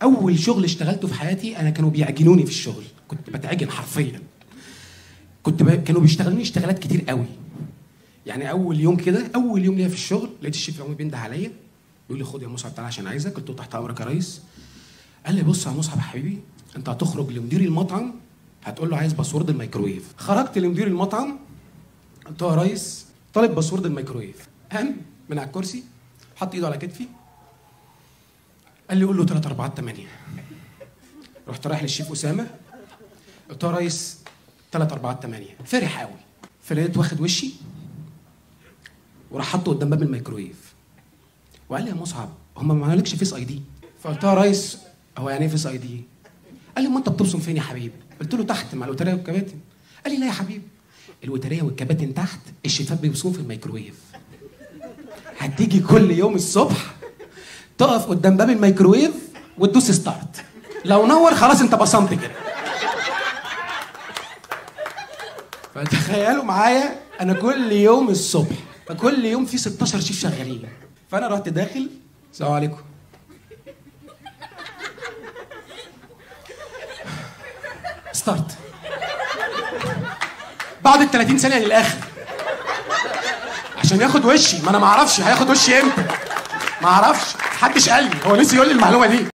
اول شغل اشتغلته في حياتي انا كانوا بيعجنوني في الشغل، كنت بتعجن حرفيا. كانوا بيشتغلوني اشتغالات كتير قوي. يعني اول يوم ليا في الشغل لقيت الشيف يومي بينده عليا يقول لي خد يا مصعب تعالى عشان عايزك. قلت له تحت امرك يا ريس. قال لي بص يا مصعب يا حبيبي، انت هتخرج لمدير المطعم هتقول له عايز باسورد الميكرويف. خرجت لمدير المطعم قلت له يا ريس طالب باسورد الميكرويف. قام من على الكرسي حط ايده على كتفي قال لي قول له 3 4 8. رحت رايح للشيف اسامه قلت له يا ريس 3 4 8. فرح قوي، فلقيت واخد وشي وراح حطه قدام باب الميكرويف وقال لي يا مصعب هم ما عملكش فيس اي دي؟ فقلت له يا ريس هو يعني ايه فيس اي دي؟ قال لي ما انت بتبصم فين يا حبيبي؟ قلت له تحت مع الوتريه والكباتن. قال لي لا يا حبيبي، الوتريه والكباتن تحت، الشيفات بيبصموا في الميكرويف. هتيجي كل يوم الصبح تقف قدام باب الميكرويف وتدوس ستارت، لو نور خلاص انت بصمت كده. فتخيلوا معايا انا كل يوم الصبح، فكل يوم في 16 شيف شغالين، فانا رحت داخل السلام عليكم ستارت. بعد ال 30 ثانيه للاخر عشان ياخد وشي، ما انا ما اعرفش هياخد وشي امتى، ما اعرفش، محدش قال لي، هو نسي يقول لي المعلومه دي.